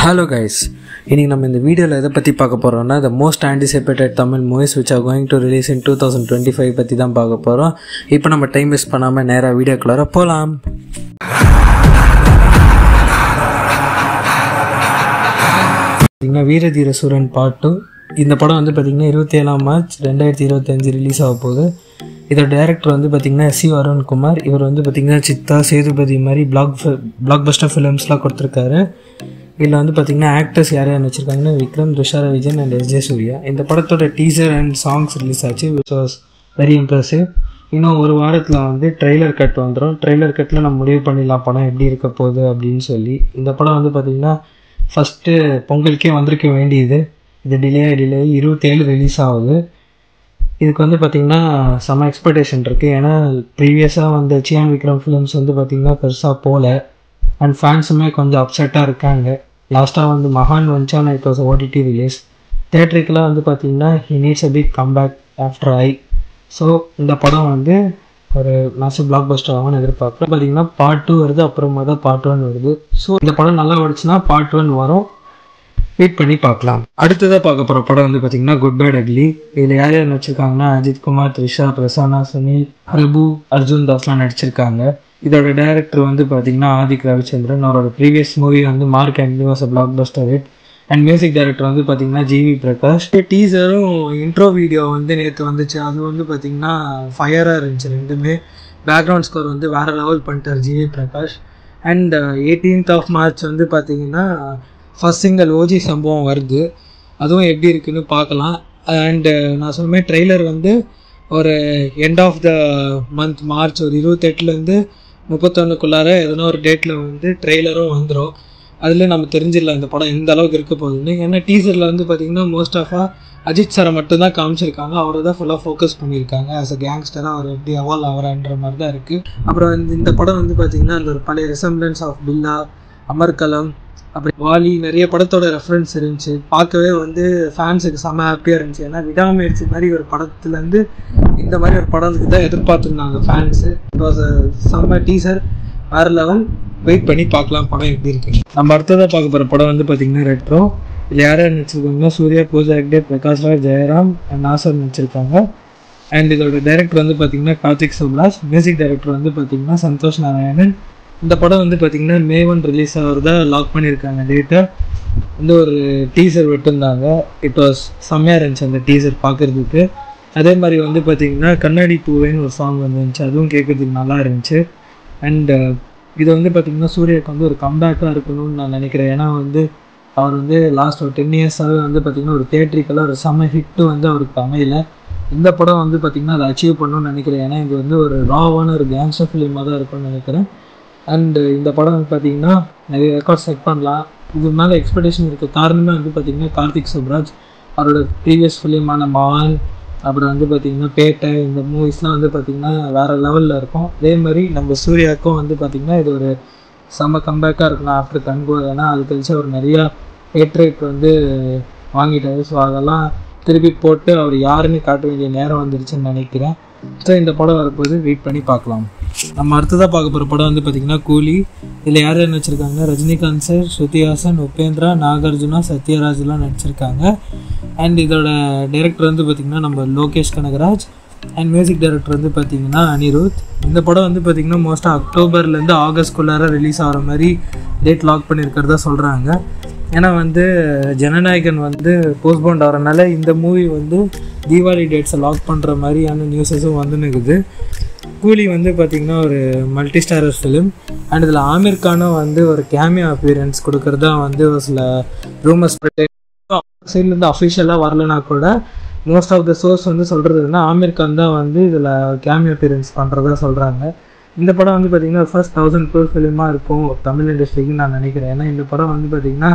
Hello guys, இன்னைக்கு நம்ம இந்த வீடியோவில் எதை பற்றி பார்க்க போகிறோம்னா the most anticipated Tamil movies which are going to release in 2025 பற்றி தான் பார்க்க போகிறோம். இப்போ நம்ம டைம் வேஸ்ட் பண்ணாமல் நேராக வீடியோக்குள்ளார போகலாம். பார்த்திங்கன்னா வீரதீர சூரன் பார்ட் 2 இந்த படம் வந்து பார்த்திங்கன்னா 27 மார்ச் 2025 ரிலீஸ் ஆக போகுது. இதோட டைரக்டர் வந்து பார்த்திங்கன்னா சி அருண்குமார். இவர் வந்து பார்த்திங்கன்னா சித்தா, சேதுபதி மாதிரி பிளாக் பஸ்டர் ஃபிலிம்ஸ்லாம் கொடுத்துருக்காரு. இதில் வந்து பார்த்திங்கன்னா ஆக்டர்ஸ் யார் வச்சுருக்காங்கன்னா Vikram, Dushara Vijayan and S J Suriya. இந்த படத்தோட டீசர் அண்ட் சாங்ஸ் ரிலீஸ் ஆச்சு, விச் வாஸ் வெரி இம்ப்ரெசிவ். இன்னும் ஒரு வாரத்தில் வந்து ட்ரெய்லர் கட் வந்துடும். ட்ரெய்லர் கட்டில் நம்ம முடிவு பண்ணிடலாம் படம் எப்படி இருக்க போகுது அப்படின்னு சொல்லி. இந்த படம் வந்து பார்த்திங்கன்னா ஃபஸ்ட்டு பொங்கலுக்கே வந்திருக்க வேண்டியது. இது டிலே 27 ரிலீஸ் ஆகுது. இதுக்கு வந்து பார்த்திங்கன்னா செம்ம எக்ஸ்பெக்டேஷன் இருக்குது. ஏன்னா ப்ரீவியஸாக வந்த சியான் விக்ரம் ஃபிலிம்ஸ் வந்து பார்த்திங்கன்னா பெருசாக போகல அண்ட் ஃபேன்ஸுமே கொஞ்சம் அப்செட்டாக இருக்காங்க. லாஸ்ட்டாக வந்து மகான் வந்துச்சு, ஆனால் இட் வாஸ் ஓடிடி ரிலீஸ். தேட்டருக்கெலாம் வந்து பார்த்திங்கன்னா he needs a big comeback after I. So இந்த படம் வந்து ஒரு மேசிவ் பிளாக் பஸ்டர் ஆகும்னு எதிர்பார்க்குறேன். பார்த்திங்கன்னா பார்ட் 2 வருது, அப்புறமா தான் பார்ட் 1 வருது. ஸோ இந்த படம் நல்லா ஓடிச்சுன்னா பார்ட் 1 வரும், வெயிட் பண்ணி பார்க்கலாம். அடுத்ததாக பார்க்க போகிற படம் வந்து பார்த்திங்கன்னா குட் பேட் அக்லி. இதில் யார் யார் நடிச்சிருக்காங்கன்னா அஜித் குமார், த்ரிஷா, பிரசன்னா, சுனில், பிரபு, அர்ஜுன் தாஸ்லாம் நடிச்சிருக்காங்க. இதோட டைரக்டர் வந்து பார்த்திங்கன்னா ஆதிக் ரவிச்சந்திரன். அவரோட ப்ரீவியஸ் மூவி வந்து mark and was a black Bastar hit. And music director வந்து பார்த்திங்கன்னா ஜிவி பிரகாஷ். டீசரும் இன்ட்ரோ வீடியோ வந்து நேற்று வந்துச்சு. அது வந்து பார்த்திங்கன்னா ஃபயராக இருந்துச்சு ரெண்டுமே. பேக்ரவுண்ட் ஸ்கோர் வந்து வேறு லெவல் பண்ணிட்டார் GV Prakash. And 18th March வந்து பார்த்திங்கன்னா ஃபஸ்ட் சிங்கிள் ஓஜி சம்பவம் வருது. அதுவும் எப்படி இருக்குன்னு பார்க்கலாம். அண்டு நான் சொன்ன ட்ரெய்லர் வந்து ஒரு end of the month March ஒரு 28லேருந்து 31க்குள்ளார எதனா ஒரு டேட்டில் வந்து ட்ரெய்லரும் வந்துடும். அதில் நம்ம தெரிஞ்சிடலாம் இந்த படம் எந்த அளவுக்கு இருக்க போகுதுன்னு. ஏன்னா டீசரில் வந்து பார்த்திங்கன்னா மோஸ்ட் ஆஃபாக அஜித் சாரை மட்டும்தான் காமிச்சிருக்காங்க. அவரை தான் ஃபுல்லாக ஃபோக்கஸ் பண்ணியிருக்காங்க. ஆஸ் அ கேங்ஸ்டராக அவர் எப்படி அவால்வ் ஆகிறான்ற மாதிரி தான் இருக்குது. அப்புறம் இந்த படம் வந்து பார்த்திங்கன்னா அந்த ஒரு பழைய ரிசம்பிளன்ஸ் ஆஃப் பில்லா, அமர்கலம், அப்புறம் வாலி, நிறைய படத்தோட ரெஃபரன்ஸ் இருந்துச்சு. பார்க்கவே வந்து ஃபேன்ஸுக்கு செம்ம ஹாப்பியாக இருந்துச்சு. ஏன்னா விடாமுயற்சி மாதிரி ஒரு படத்துலேருந்து இந்த மாதிரி ஒரு படத்துக்கு தான் எதிர்பார்த்துருந்தாங்க ஃபேன்ஸு. இட் வாஸ் செம்ம டீசர், வேறு லெவல். வெயிட் பண்ணி பார்க்கலாம் படம் எப்படி இருக்கு. நம்ம அடுத்ததாக பார்க்க போகிற படம் வந்து பார்த்திங்கன்னா ரெட்ரோ. இதில் யார் யார் நடிச்சிருக்காங்கன்னா சூர்யா, பூஜா ஹெக்டே, பிரகாஷ் ராஜ், ஜெயராம் அண்ட் நாசர் நடிச்சிருக்காங்க. அண்ட் இதோட டைரக்டர் வந்து பார்த்திங்கன்னா கார்த்திக் சுப்ராஜ். மியூசிக் டைரக்டர் வந்து பார்த்திங்கன்னா சந்தோஷ் நாராயணன். இந்த படம் வந்து பார்த்திங்கன்னா May 1 ரிலீஸ் ஆகிறதா லாக் பண்ணியிருக்காங்க டேட்டை. வந்து ஒரு டீசர் விட்டுருந்தாங்க. இட் வாஸ் செம்மையாக இருந்துச்சு அந்த டீசர் பார்க்குறதுக்கு. அதே மாதிரி வந்து பார்த்திங்கன்னா கண்ணாடி பூவேன்னு ஒரு சாங் வந்துருந்துச்சு, அதுவும் கேட்குறதுக்கு நல்லா இருந்துச்சு. அண்டு இது வந்து பார்த்திங்கன்னா சூர்யாவுக்கு வந்து ஒரு கம்பேக்காக இருக்கணும்னு நான் நினைக்கிறேன். ஏன்னா வந்து அவர் வந்து லாஸ்ட் ஒரு 10 இயர்ஸாகவே வந்து பார்த்திங்கன்னா ஒரு தியேட்ரிக்கலாக ஒரு செம்ம ஹிட்டு வந்து அவருக்கு அமையலை. இந்த படம் வந்து பார்த்திங்கன்னா அதை அச்சீவ் பண்ணணும்னு நினைக்கிறேன். ஏன்னா இது வந்து ஒரு ராவான ஒரு கேங்ஸ்டர் ஃபிலிமாக தான் இருக்கும்னு நினைக்கிறேன். அண்டு இந்த படம் வந்து பார்த்திங்கன்னா நிறைய ரெக்கார்ட் செட் பண்ணலாம். இது மேலே எக்ஸ்பெக்டேஷன் இருக்க காரணமே வந்து பார்த்திங்கன்னா கார்த்திக் சுப்ராஜ். அவரோட ப்ரீவியஸ் ஃபிலிமான மகான், அப்புறம் வந்து பார்த்திங்கன்னா பேட்டை, இந்த மூவிஸ்லாம் வந்து பார்த்திங்கன்னா வேறு லெவலில் இருக்கும். அதே மாதிரி நம்ம சூர்யாவுக்கும் வந்து பார்த்திங்கன்னா இது ஒரு செம்ம கம்பேக்காக இருக்கணும் ஆஃப்டர் கண்கோ. ஏன்னா அது கழிச்சு அவர் நிறையா ஹேட்ரேட் வந்து வாங்கிட்டாரு. ஸோ அதெல்லாம் திருப்பி போட்டு அவர் யாருன்னு காட்ட வேண்டிய நேரம் வந்துருச்சுன்னு நினைக்கிறேன். ஸோ இந்த படம் வரப்போது வெயிட் பண்ணி பார்க்கலாம். நம்ம அடுத்ததாக பார்க்க போகிற படம் வந்து பார்த்திங்கன்னா கூலி. இதில் யார் யார் நடிச்சிருக்காங்கன்னா ரஜினிகாந்த் சார், ஸ்ருதிஹாசன், உபேந்திரா, நாகார்ஜுனா, சத்யராஜ்லாம் நடிச்சிருக்காங்க. அண்ட் இதோட டைரக்டர் வந்து பார்த்திங்கன்னா நம்ம Lokesh Kanagaraj. And music director வந்து பார்த்திங்கன்னா அனிருத். இந்த படம் வந்து பார்த்திங்கன்னா மோஸ்ட்டாக அக்டோபர்லேருந்து ஆகஸ்ட்குள்ளார ரிலீஸ் ஆகிற மாதிரி டேட் லாக் பண்ணியிருக்கிறதா சொல்கிறாங்க. ஏன்னா வந்து ஜனநாயகன் வந்து போஸ்ட்போண்ட் ஆகிறனால இந்த மூவி வந்து தீபாவளி டேட்ஸை லாக் பண்ணுற மாதிரியான நியூஸஸும் வந்துன்னு இருக்குது. கூலி வந்து பார்த்திங்கன்னா ஒரு மல்டி ஸ்டாரர் ஃபிலிம். அண்ட் இதில் ஆமீர் கானும் வந்து ஒரு கேமியோ அப்பியரன்ஸ் கொடுக்குறதா வந்து ஒரு சில ரூமர்ஸ் சைட்லேருந்து அஃபிஷியலாக வரலனா கூட மோஸ்ட் ஆஃப் த சோர்ஸ் வந்து சொல்கிறதுனா ஆமீர் கான் தான் வந்து இதில் கேமியோ அப்பியரன்ஸ் பண்ணுறதா சொல்கிறாங்க. இந்த படம் வந்து பார்த்திங்கன்னா ஃபர்ஸ்ட் 1000 crore ஃபிலிமாக இருக்கும் தமிழ் இண்டஸ்ட்ரிக்குன்னு நான் நினைக்கிறேன். ஏன்னா இந்த படம் வந்து பார்த்திங்கன்னா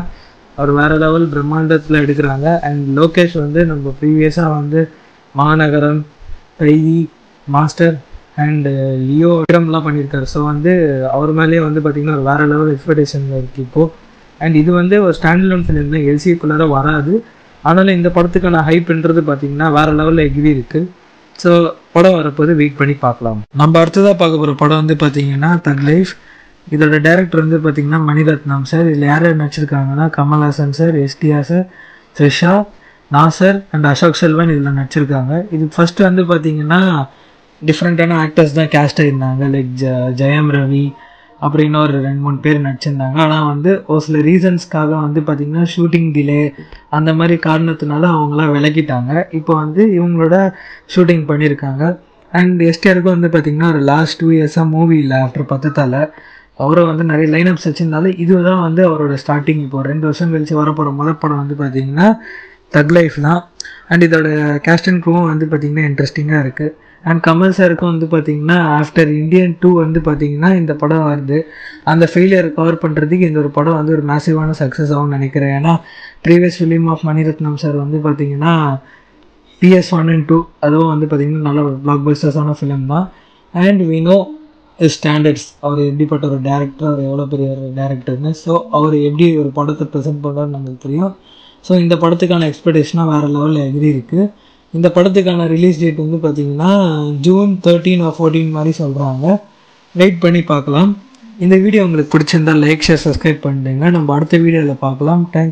அவர் வேறு லெவல் பிரம்மாண்டத்தில் எடுக்கிறாங்க. அண்ட் லோகேஷ் வந்து நம்ம ப்ரீவியஸாக வந்து மாநகரம், கைதி, மாஸ்டர் அண்டு லியோ விக்ரம்லாம் பண்ணியிருக்காரு. ஸோ வந்து அவர் மேலேயே வந்து பார்த்திங்கன்னா ஒரு வேறு லெவல் எக்ஸ்பெக்டேஷன் இருக்குது இப்போது. அண்ட் இது வந்து ஒரு ஸ்டாண்டலோன் ஃபிலிம் தான், எல்சிக்குள்ளார வராது. ஆனாலும் இந்த படத்துக்கான ஹைப்ன்றது பார்த்திங்கன்னா வேறு லெவலில் எகிரி இருக்குது. ஸோ படம் வரப்போது வெயிட் பண்ணி பார்க்கலாம். நம்ம அடுத்ததாக பார்க்க போகிற படம் வந்து பார்த்திங்கன்னா தக் லைஃப். இதோட டைரக்டர் வந்து பார்த்திங்கன்னா மணிரத்னம் சார். இதில் யார் யார் நடிச்சிருக்காங்கன்னா Kamal Haasan sir, STR sir, Trisha, Nassar and Ashok Selvan இதில் நடிச்சிருக்காங்க. இது ஃபஸ்ட்டு வந்து பார்த்திங்கன்னா டிஃப்ரெண்ட்டான ஆக்டர்ஸ் தான் கேஸ்ட் ஆகியிருந்தாங்க. லைக் ஜெயம் ரவி, அப்புறம் இன்னொரு 2-3 பேர் நடிச்சிருந்தாங்க. ஆனால் வந்து ஒரு சில ரீசன்ஸ்க்காக வந்து பார்த்திங்கன்னா ஷூட்டிங் டிலே அந்த மாதிரி காரணத்தினால அவங்களாம் விலகிட்டாங்க. இப்போ வந்து இவங்களோட ஷூட்டிங் பண்ணியிருக்காங்க. அண்ட் எஸ்டிஆருக்கும் வந்து பார்த்திங்கன்னா ஒரு லாஸ்ட் 2 இயர்ஸாக மூவி இல்லை ஆஃப்டர் பத்தத்தால். அவரை வந்து நிறைய லைனப்ஸ் வச்சுருந்தாலும் இதுதான் வந்து அவரோட ஸ்டார்டிங். இப்போ 2 வருஷம் கழிச்சு வரப்போகிற முதல் படம் வந்து பார்த்திங்கன்னா தக் லைஃப் தான். அண்ட் இதோட கேஸ்ட் அண்ட் க்ரூவும் வந்து பார்த்திங்கன்னா இன்ட்ரெஸ்டிங்காக இருக்குது. அண்ட் கமல் சாருக்கும் வந்து பார்த்திங்கன்னா ஆஃப்டர் இந்தியன் 2 வந்து பார்த்திங்கன்னா இந்த படம் வருது. அந்த ஃபெயிலியர் கவர் பண்ணுறதுக்கு இந்த ஒரு படம் வந்து ஒரு மேசிவான சக்ஸஸ் ஆகும்னு நினைக்கிறேன். ஏன்னா previous film of Maniratnam sir வந்து பார்த்திங்கன்னா PS1 and 2 அதுவும் வந்து பார்த்திங்கன்னா நல்ல ஒரு பிளாக் பஸ்டர்ஸான ஃபிலிம் தான். அண்ட் வி நோ ஸ்டாண்டர்ட்ஸ், அவர் எப்படிப்பட்ட ஒரு டேரக்டர், அவர் எவ்வளோ பெரிய ஒரு டேரக்டர்னு. ஸோ அவர் எப்படி ஒரு படத்தை ப்ரெசென்ட் பண்ணுறாருன்னு நம்மளுக்கு தெரியும். ஸோ இந்த படத்துக்கான எக்ஸ்பெக்டேஷனாக வேறு லெவலில் எகிரி இருக்குது. இந்த படத்துக்கான ரிலீஸ் டேட் வந்து பார்த்திங்கன்னா June 13 or 14 மாதிரி சொல்கிறாங்க. வெயிட் பண்ணி பார்க்கலாம். இந்த வீடியோ உங்களுக்கு பிடிச்சிருந்தால் லைக், ஷேர், சப்ஸ்கிரைப் பண்ணிடுங்க. நம்ம அடுத்த வீடியோவில் பார்க்கலாம். தேங்க்யூ.